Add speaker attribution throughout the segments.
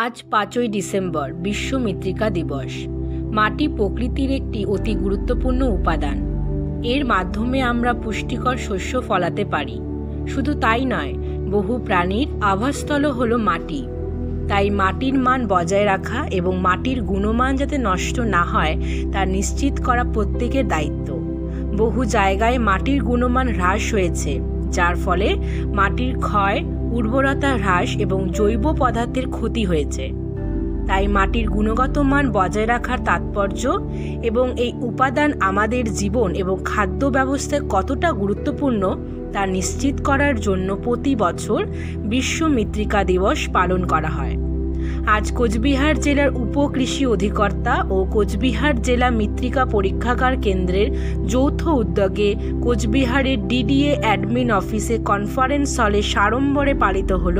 Speaker 1: আজ ৫ই ডিসেম্বর বিশ্ব মৃত্তিকা দিবস। মাটি প্রকৃতির একটি অতি গুরুত্বপূর্ণ উপাদান। এর মাধ্যমে আমরা পুষ্টিকর শস্য ফলাতে পারি। শুধু তাই নয়, বহু প্রাণীর আবাসস্থলও হলো মাটি। তাই মাটির মান বজায় রাখা এবং মাটির গুণমান যাতে নষ্ট না হয় তা নিশ্চিত করা প্রত্যেকের দায়িত্ব। বহু জায়গায় মাটির গুণমান হ্রাস হয়েছে, যার ফলে মাটির ক্ষয়, উর্বরতা হ্রাস এবং জৈব পদার্থের ক্ষতি হয়েছে। তাই মাটির গুণগত মান বজায় রাখার তাৎপর্য এবং এই উপাদান আমাদের জীবন এবং খাদ্য ব্যবস্থায় কতটা গুরুত্বপূর্ণ তা নিশ্চিত করার জন্য প্রতি বছর বিশ্ব মৃত্তিকা দিবস পালন করা হয়। আজ কোচবিহার জেলার উপকৃষি অধিকর্তা ও কোচবিহার জেলা মৃত্তিকা পরীক্ষাগার কেন্দ্রের যৌথ উদ্যোগে কোচবিহারের ডিডিএ অ্যাডমিন অফিসে কনফারেন্স হলে সাড়ম্বরে পালিত হল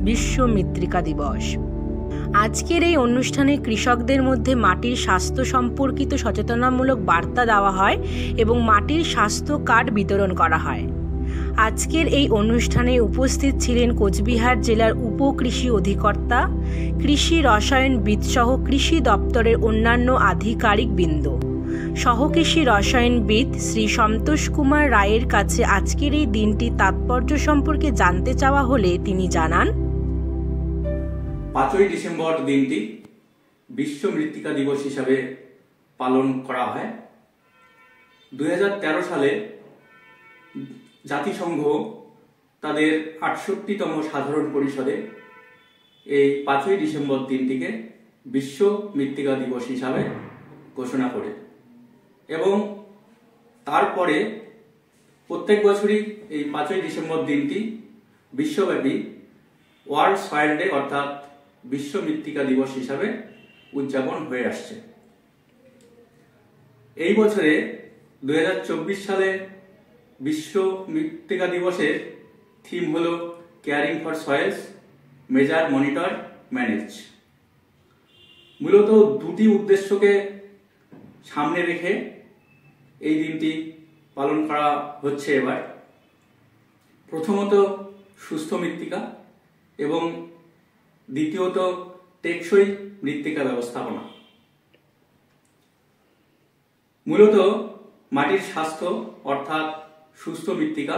Speaker 1: বিশ্ব মৃত্তিকা দিবস। আজকের এই অনুষ্ঠানে কৃষকদের মধ্যে মাটির স্বাস্থ্য সম্পর্কিত সচেতনামূলক বার্তা দেওয়া হয় এবং মাটির স্বাস্থ্য কার্ড বিতরণ করা হয়। আজকের এই অনুষ্ঠানে উপস্থিত ছিলেন কোচবিহার জেলার উপকৃষি অধিকর্তা, কৃষি রসায়নবিদ সহ কৃষি দপ্তরের অন্যান্য আধিকারিকবৃন্দ। সহকৃষি রসায়নবিদ শ্রী সন্তোষ কুমার রায়ের কাছে আজকের এই দিনটির তাৎপর্য সম্পর্কে জানতে চাওয়া হলে তিনি জানান,
Speaker 2: ৫ই ডিসেম্বর দিনটি বিশ্ব মৃত্তিকা দিবস হিসাবে পালন করা হয়। ২০১৩ সালে জাতিসংঘ তাদের ৬৮তম সাধারণ পরিষদে এই ৫ই ডিসেম্বর দিনটিকে বিশ্ব মৃত্তিকা দিবস হিসাবে ঘোষণা করে এবং তারপরে প্রত্যেক বছরই এই ৫ই ডিসেম্বর দিনটি বিশ্বব্যাপী ওয়ার্ল্ড সয়েল ডে অর্থাৎ বিশ্ব মৃত্তিকা দিবস হিসাবে উদযাপন হয়ে আসছে। এই বছরে ২০২৪ সালে বিশ্ব মৃত্তিকা দিবসের থিম হল caring for soil's, measure, monitor, manage. মূলত দুটি উদ্দেশ্যকে সামনে রেখে এই দিনটি পালন করা হচ্ছে এবার। প্রথমত সুস্থ মৃত্তিকা এবং দ্বিতীয়ত টেকসই মৃত্তিকা ব্যবস্থাপনা। মূলত মাটির স্বাস্থ্য অর্থাৎ সুস্থ মৃত্তিকা,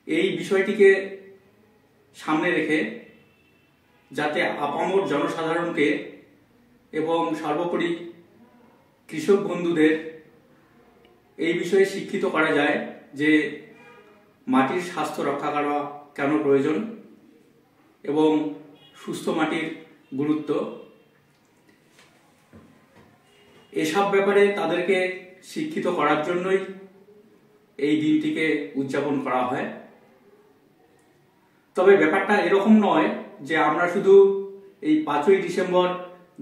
Speaker 2: এই বিষয়টিকে সামনে রেখে যাতে আপামর জনসাধারণকে এবং সর্বোপরি কৃষক বন্ধুদের এই বিষয়ে শিক্ষিত করা যায় যে মাটির স্বাস্থ্য রক্ষা করা কেন প্রয়োজন এবং সুস্থ মাটির গুরুত্ব, এসব ব্যাপারে তাদেরকে শিক্ষিত করার জন্যই এই দিনটিকে উদযাপন করা হয়। তবে ব্যাপারটা এরকম নয় যে আমরা শুধু এই ৫ই ডিসেম্বর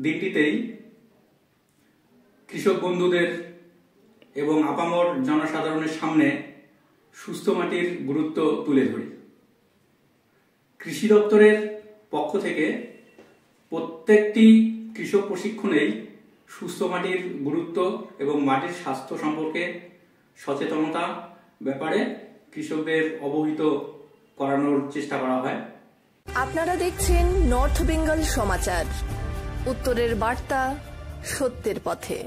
Speaker 2: দিনটিতেই কৃষক বন্ধুদের এবং আপামর জনসাধারণের সামনে সুস্থ মাটির গুরুত্ব তুলে ধরি। কৃষি দপ্তরের পক্ষ থেকে প্রত্যেকটি কৃষক প্রশিক্ষণেই সুস্থ মাটির গুরুত্ব এবং মাটির স্বাস্থ্য সম্পর্কে সচেতনতা ব্যাপারে কৃষকদের অবহিত করানোর চেষ্টা করা হয়।
Speaker 3: আপনারা দেখছেন নর্থ বেঙ্গল সমাচার, উত্তরের বার্তা, সত্যের পথে।